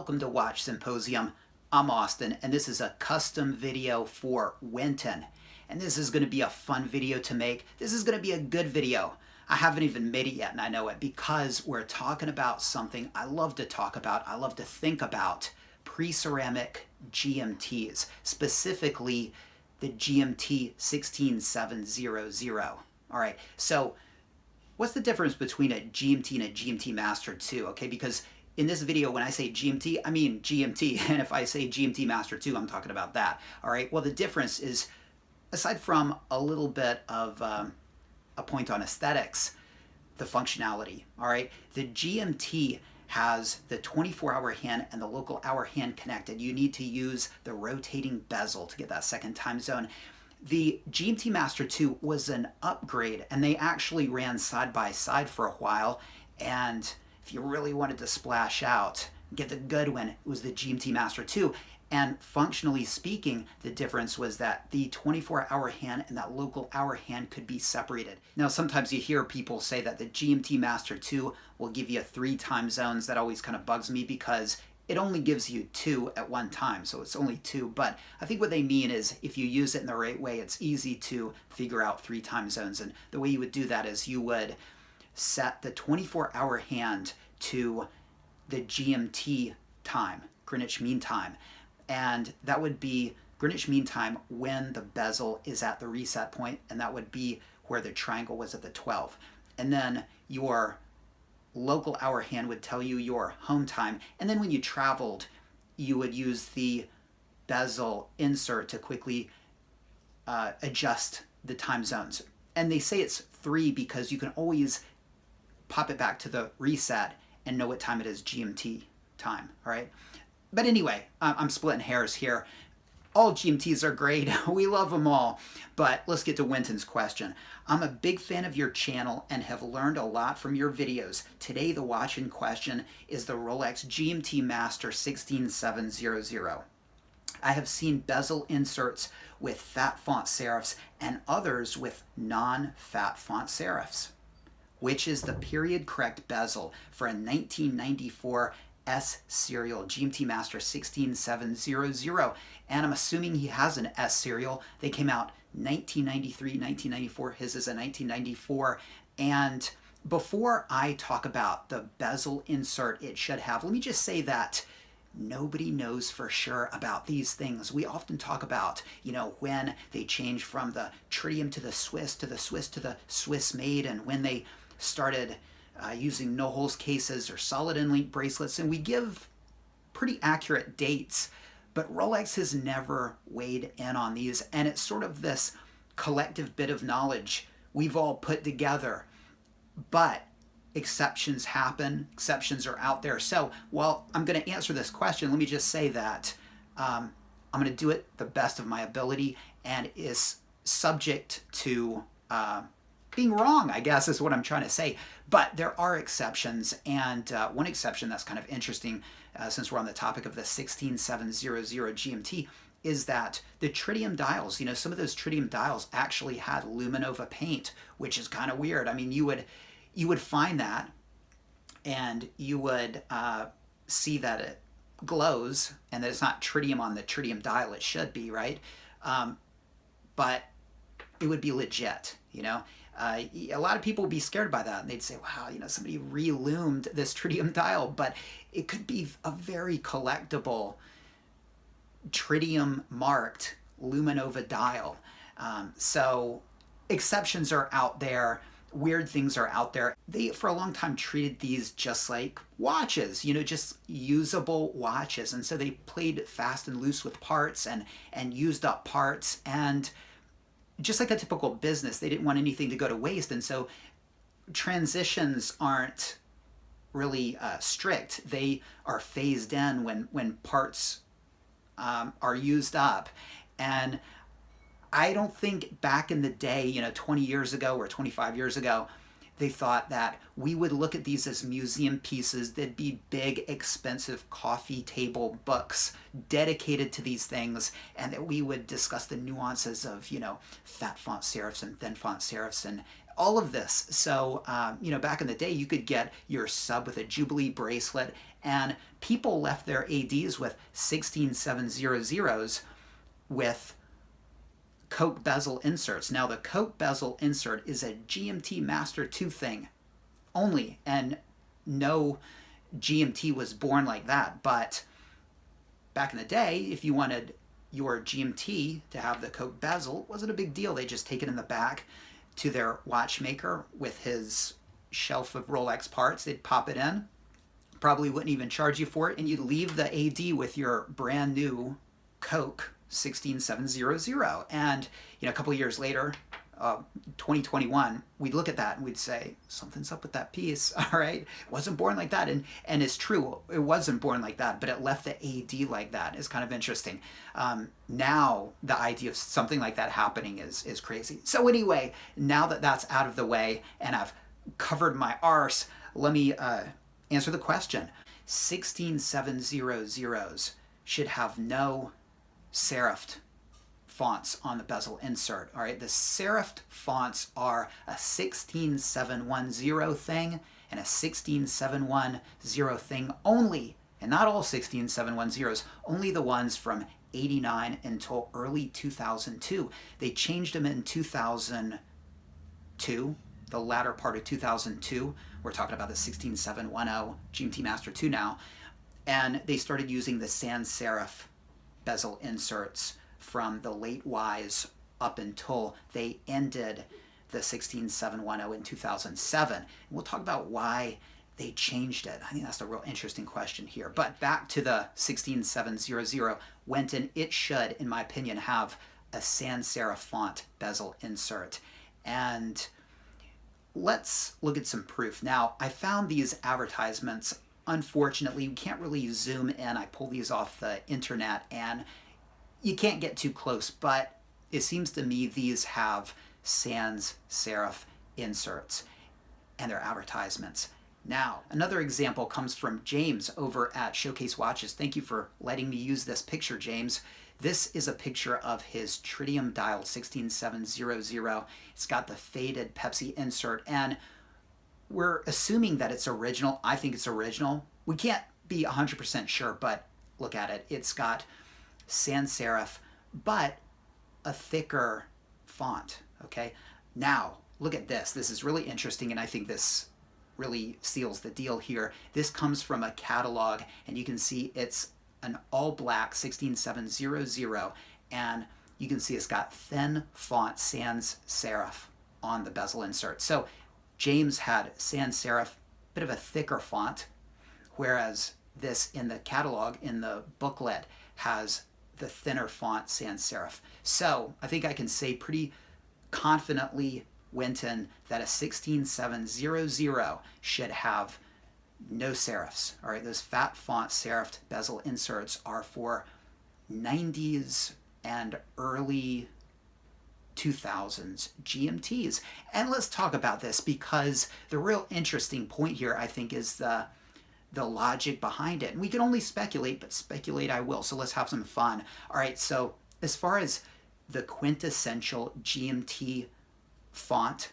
welcome to Watch Symposium. I'm Austin, and this is a custom video for Winton. And this is going to be a fun video to make. This is going to be a good video. I haven't even made it yet, and I know it, because we're talking about something I love to talk about. I love to think about pre-ceramic GMTs, specifically the GMT 16700. All right, so what's the difference between a GMT and a GMT Master 2? Okay, because in this video, when I say GMT, I mean GMT. And if I say GMT Master 2, I'm talking about that. All right, well, the difference is, aside from a little bit of a point on aesthetics, the functionality. All right, the GMT has the 24-hour hand and the local hour hand connected. You need to use the rotating bezel to get that second time zone. The GMT Master 2 was an upgrade, and they actually ran side by side for a while. And if you really wanted to splash out, get the good one, it was the GMT Master 2. And functionally speaking, the difference was that the 24-hour hand and that local hour hand could be separated. Now, sometimes you hear people say that the GMT Master 2 will give you 3 time zones. That always kind of bugs me because it only gives you 2 at one time, so it's only 2. But I think what they mean is if you use it in the right way, it's easy to figure out 3 time zones. And the way you would do that is you would set the 24-hour hand to the GMT time, Greenwich Mean Time. And that would be Greenwich Mean Time when the bezel is at the reset point, and that would be where the triangle was at the 12. And then your local hour hand would tell you your home time. And then when you traveled, you would use the bezel insert to quickly adjust the time zones. And they say it's 3 because you can always pop it back to the reset and know what time it is GMT time, all right? But anyway, I'm splitting hairs here. All GMTs are great. We love them all. But let's get to Winton's question. I'm a big fan of your channel and have learned a lot from your videos. Today, the watch in question is the Rolex GMT Master 16700. I have seen bezel inserts with fat font serifs and others with non-fat font serifs. Which is the period correct bezel for a 1994 S serial GMT Master 16700? And I'm assuming he has an S serial. They came out 1993, 1994. His is a 1994. And before I talk about the bezel insert it should have, let me just say that nobody knows for sure about these things. We often talk about, when they change from the tritium to the Swiss to the Swiss to the Swiss made, and when they started using no-holes cases or solid in-link bracelets, and we give pretty accurate dates, but Rolex has never weighed in on these, and it's sort of this collective bit of knowledge we've all put together. But exceptions happen, exceptions are out there. So while I'm going to answer this question, let me just say that I'm going to do it the best of my ability, and is subject to being wrong, I guess, is what I'm trying to say. But there are exceptions, and one exception that's kind of interesting, since we're on the topic of the 16700 GMT, is that the tritium dials, some of those tritium dials actually had Luminova paint, which is kind of weird. I mean, you would find that, and you would see that it glows, and that it's not tritium on the tritium dial. It should be, right? But it would be legit, a lot of people would be scared by that, and they'd say, wow, somebody relumed this tritium dial, but it could be a very collectible tritium marked Luminova dial. So exceptions are out there, weird things are out there. They, for a long time, treated these just like watches, just usable watches. And so they played fast and loose with parts and used up parts, and just like a typical business, they didn't want anything to go to waste. And so transitions aren't really strict. They are phased in when parts are used up. And I don't think back in the day, 20 years ago or 25 years ago, they thought that we would look at these as museum pieces. They'd be big, expensive coffee table books dedicated to these things, and that we would discuss the nuances of, fat font serifs and thin font serifs and all of this. So, you know, back in the day, you could get your sub with a Jubilee bracelet, and people left their ADs with 16700s with Coke bezel inserts. Now, the Coke bezel insert is a GMT Master 2 thing only, and no GMT was born like that. But back in the day, if you wanted your GMT to have the Coke bezel, it wasn't a big deal. They just take it in the back to their watchmaker with his shelf of Rolex parts. They'd pop it in, probably wouldn't even charge you for it, and you'd leave the AD with your brand new Coke 16700. And you know, a couple of years later, 2021, we'd look at that and we'd say, something's up with that piece. All right, it wasn't born like that. And it's true, it wasn't born like that, but it left the AD like that. It's kind of interesting. Now the idea of something like that happening is crazy. So anyway, now that that's out of the way and I've covered my arse, let me answer the question. 16700s should have no serifed fonts on the bezel insert. All right, the serifed fonts are a 16710 thing and a 16710 thing only, and not all 16710s, only the ones from 89 until early 2002. They changed them in 2002, the latter part of 2002. We're talking about the 16710 GMT Master 2 now, and they started using the sans serif bezel inserts from the late Ys up until they ended the 16710 in 2007. And we'll talk about why they changed it. I think that's a real interesting question here. But back to the 16700 Wenten, it should, in my opinion, have a sans serif font bezel insert. And let's look at some proof. Now, I found these advertisements. Unfortunately, you can't really zoom in. I pull these off the internet and you can't get too close, but it seems to me these have sans serif inserts and their advertisements. Now, another example comes from James over at Showcase Watches. Thank you for letting me use this picture, James. This is a picture of his tritium dialed 16700. It's got the faded Pepsi insert, and we're assuming that it's original. I think it's original. We can't be 100% sure, but look at it. It's got sans serif, but a thicker font, okay? Now, look at this. This is really interesting, and I think this really seals the deal here. This comes from a catalog, and you can see it's an all-black 16700, and you can see it's got thin font sans serif on the bezel insert. So James had sans serif, bit of a thicker font, whereas this in the catalog, in the booklet, has the thinner font sans serif. So I think I can say pretty confidently, Wenten, that a 16700 should have no serifs. All right, those fat font serifed bezel inserts are for 90s and early 2000s GMTs. And let's talk about this, because the real interesting point here, I think, is the logic behind it. And we can only speculate, but speculate I will. So let's have some fun. All right, so as far as the quintessential GMT font,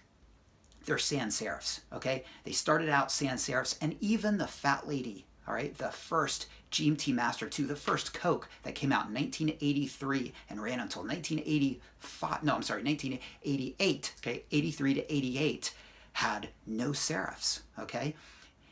they're sans serifs, okay? They started out sans serifs, and even the Fat Lady, all right, the first GMT Master 2, the first Coke that came out in 1983 and ran until 1988, okay, 83 to 88, had no serifs, okay?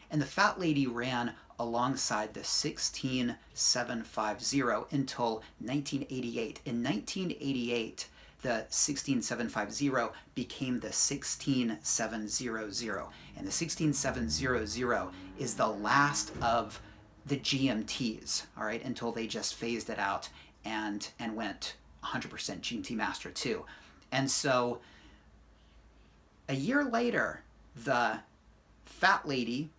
And the Fat Lady ran alongside the 16750 until 1988. In 1988, the 16750 became the 16700. And the 16700 is the last of the GMTs, all right, until they just phased it out and went 100% GMT Master 2. And so a year later, the Fat Lady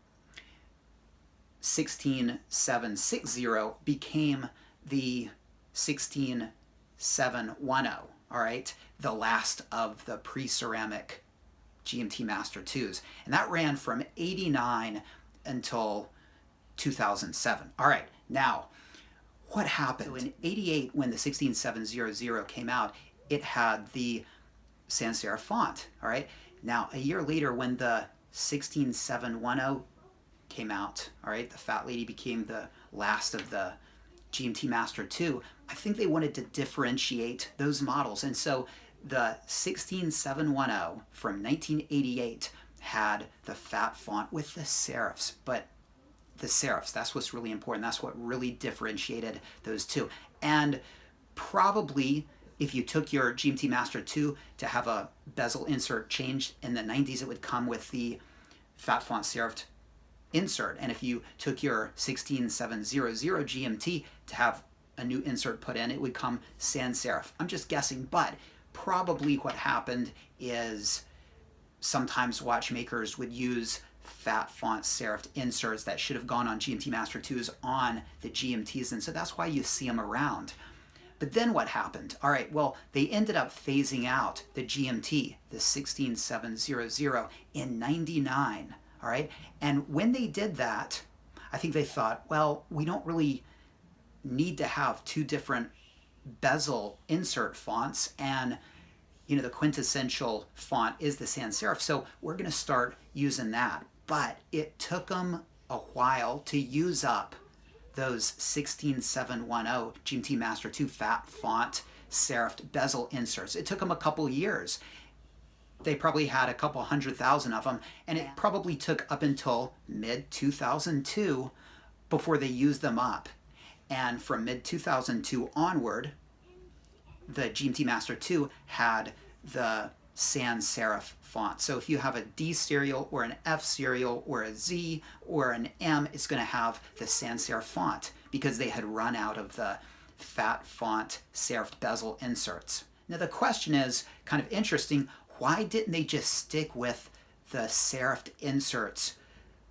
16760 became the 16710, all right, the last of the pre-ceramic GMT Master 2s. And that ran from 89 until 2007. All right, now, what happened? So in 88, when the 16700 came out, it had the sans serif font, all right? Now, a year later, when the 16710 came out, all right, the Fat Lady became the last of the GMT Master 2, I think they wanted to differentiate those models. And so the 16710 from 1988 had the fat font with the serifs, but the serifs, that's what's really important. That's what really differentiated those two. And probably if you took your GMT Master 2 to have a bezel insert changed in the 90s, it would come with the fat font serifed insert. And if you took your 16700 GMT to have a new insert put in, it would come sans serif. I'm just guessing, but probably what happened is sometimes watchmakers would use fat font serifed inserts that should have gone on GMT Master 2s on the GMTs, and so that's why you see them around. But then what happened? All right, well, they ended up phasing out the GMT, the 16700, in 99, all right? And when they did that, I think they thought, well, we don't really need to have two different bezel insert fonts, and the quintessential font is the sans serif, so we're going to start using that. But it took them a while to use up those 16710 GMT Master 2 fat font serifed bezel inserts. It took them a couple years. They probably had a couple 100,000 of them, and it probably took up until mid-2002 before they used them up. And from mid-2002 onward, the GMT Master 2 had the sans serif font. So if you have a D serial or an F serial or a Z or an M, it's going to have the sans serif font because they had run out of the fat font serifed bezel inserts. Now the question is kind of interesting. Why didn't they just stick with the serifed inserts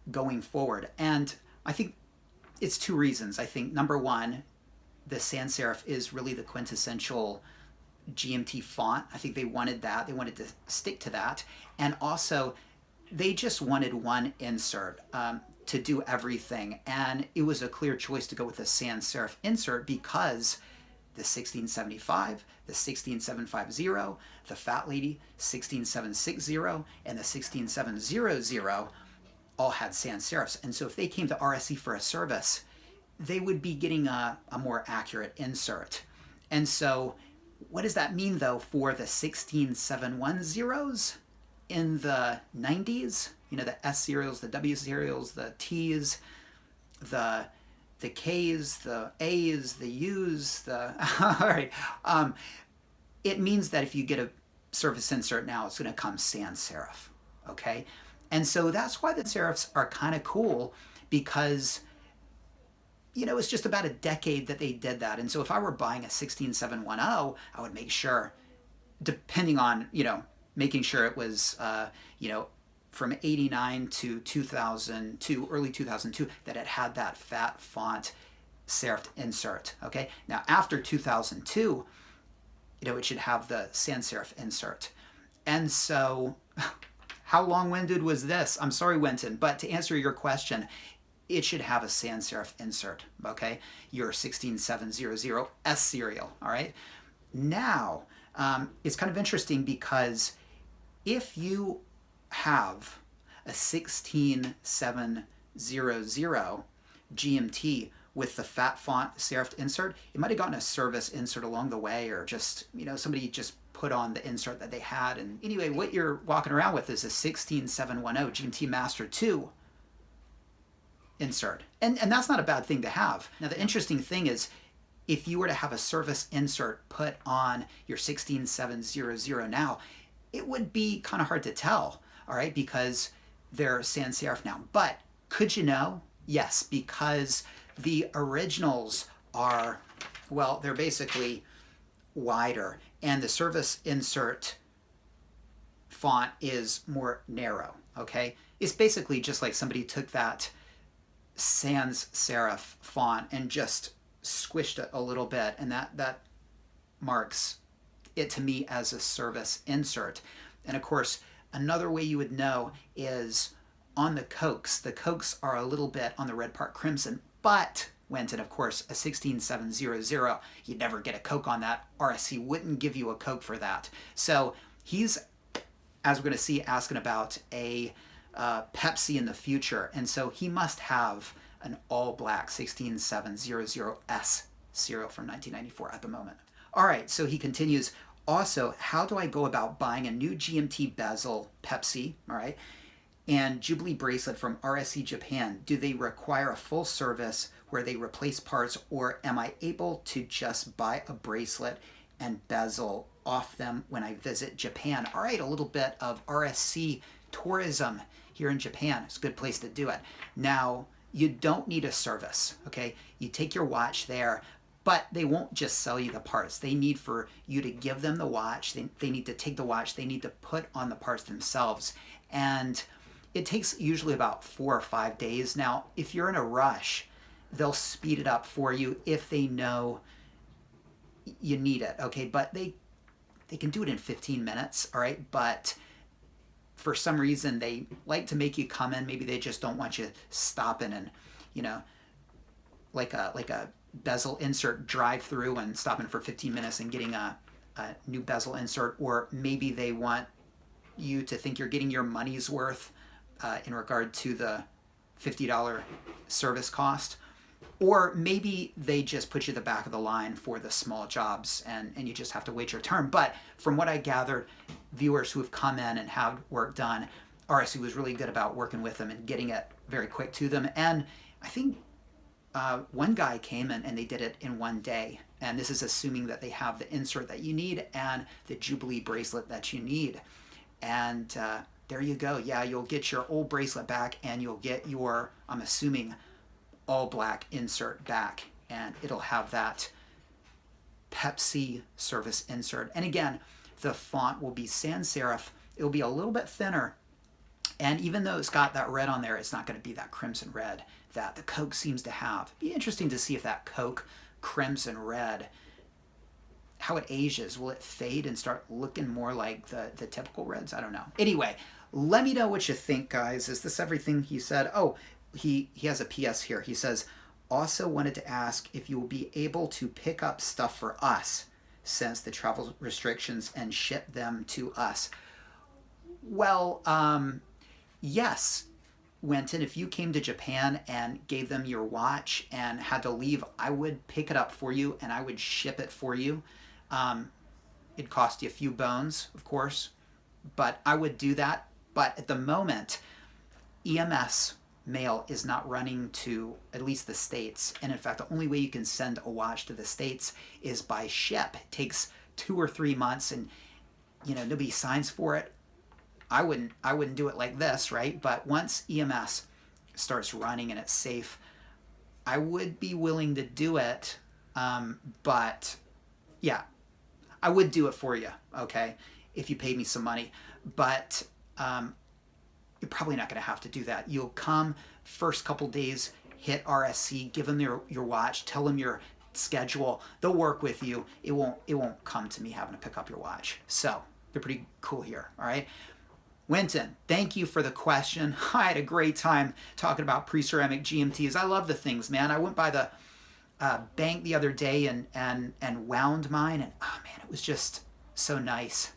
going forward? And I think it's two reasons. I think number one, the sans serif is really the quintessential GMT font. I think they wanted that. They wanted to stick to that. And also, they just wanted one insert to do everything. And it was a clear choice to go with the sans serif insert because the 16755, the 16750, the Fat Lady 16760, and the 16700 all had sans serifs. And so if they came to RSC for a service, they would be getting a more accurate insert. And so what does that mean, though, for the 16710s in the 90s? The S serials, the W serials, the T's, the K's, the A's, the U's, all right. It means that if you get a service insert now, it's going to come sans serif, okay? And so that's why the serifs are kind of cool because it's just about a decade that they did that. And so if I were buying a 16710, I would make sure, depending on, making sure it was, from 89 to 2002, early 2002, that it had that fat font serifed insert, okay? Now, after 2002, it should have the sans serif insert. And so how long-winded was this? I'm sorry, Winton, but to answer your question, it should have a sans serif insert, okay? Your 16700 S serial, all right? Now, it's kind of interesting because if you have a 16700 GMT with the fat font serifed insert, it might have gotten a service insert along the way, or just, somebody just put on the insert that they had. And anyway, what you're walking around with is a 16710 GMT Master 2 insert. And that's not a bad thing to have. Now, the interesting thing is, if you were to have a service insert put on your 16700 now, it would be kind of hard to tell, all right, because they're sans serif now. But could you know? Yes, because the originals are, well, they're basically wider, and the service insert font is more narrow, okay? It's basically just like somebody took that sans serif font and just squished it a little bit, and that marks it to me as a service insert. And of course, another way you would know is on the Cokes. The Cokes are a little bit on the red part crimson, but Winton, of course, a 16700, you'd never get a Coke on that. RSC wouldn't give you a Coke for that. So he's as we're going to see, asking about a Pepsi in the future. And so he must have an all black 16700S serial from 1994 at the moment. All right, so he continues, also, how do I go about buying a new GMT bezel Pepsi, all right, and Jubilee bracelet from RSC Japan? Do they require a full service where they replace parts, or am I able to just buy a bracelet and bezel off them when I visit Japan? All right, a little bit of RSC tourism here in Japan. It's a good place to do it. Now, you don't need a service, okay? You take your watch there, but they won't just sell you the parts. They need for you to give them the watch. They need to take the watch. They need to put on the parts themselves. And it takes usually about 4 or 5 days. Now, if you're in a rush, they'll speed it up for you if they know you need it, okay? But they can do it in 15 minutes, all right? But for some reason, they like to make you come in. Maybe they just don't want you stopping and, you know, like a bezel insert drive through and stopping for 15 minutes and getting a new bezel insert. Or maybe they want you to think you're getting your money's worth in regard to the $50 service cost. Or maybe they just put you at the back of the line for the small jobs and you just have to wait your turn. But from what I gathered, viewers who have come in and had work done, RSC was really good about working with them and getting it very quick to them. And I think one guy came in and they did it in 1 day. And this is assuming that they have the insert that you need and the Jubilee bracelet that you need. And there you go. Yeah, you'll get your old bracelet back and you'll get your, I'm assuming, all black insert back, and it'll have that Pepsi service insert. And again, the font will be sans serif. It'll be a little bit thinner, and even though it's got that red on there, it's not going to be that crimson red that the Coke seems to have. It'd be interesting to see if that Coke crimson red, how it ages. Will it fade and start looking more like the typical reds? I don't know. Anyway, let me know what you think, guys. Is this everything he said? Oh, he has a PS here. He says, also wanted to ask if you will be able to pick up stuff for us since the travel restrictions and ship them to us. Well, yes, Wenton, if you came to Japan and gave them your watch and had to leave, I would pick it up for you and I would ship it for you. It'd cost you a few bones, of course, but I would do that. But at the moment, EMS mail is not running to at least the States. And in fact, the only way you can send a watch to the States is by ship. It takes 2 or 3 months and, you know, nobody signs for it. I wouldn't do it like this, right? But once EMS starts running and it's safe, I would be willing to do it. But yeah, I would do it for you, okay, if you paid me some money. But you're probably not going to have to do that. You'll come first couple days, hit RSC, give them your watch, tell them your schedule. They'll work with you. It won't come to me having to pick up your watch. So they're pretty cool here. All right. Winton, thank you for the question. I had a great time talking about pre-ceramic GMTs. I love the things, man. I went by the bank the other day and wound mine, and oh man, it was just so nice.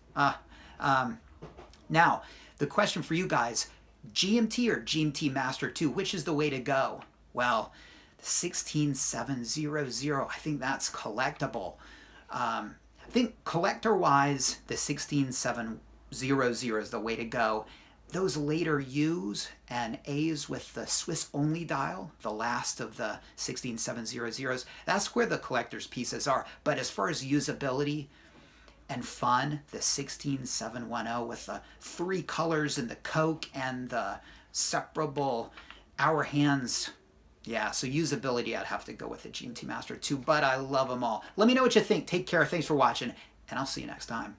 Now, the question for you guys, GMT or GMT Master 2, which is the way to go? Well, the 16700, I think that's collectible. I think collector-wise, the 16700 is the way to go. Those later U's and A's with the Swiss-only dial, the last of the 16700s, that's where the collector's pieces are. But as far as usability and fun, the 16710 with the 3 colors and the Coke and the separable hour hands. Yeah, so usability, I'd have to go with the GMT Master 2, but I love them all. Let me know what you think. Take care. Thanks for watching, and I'll see you next time.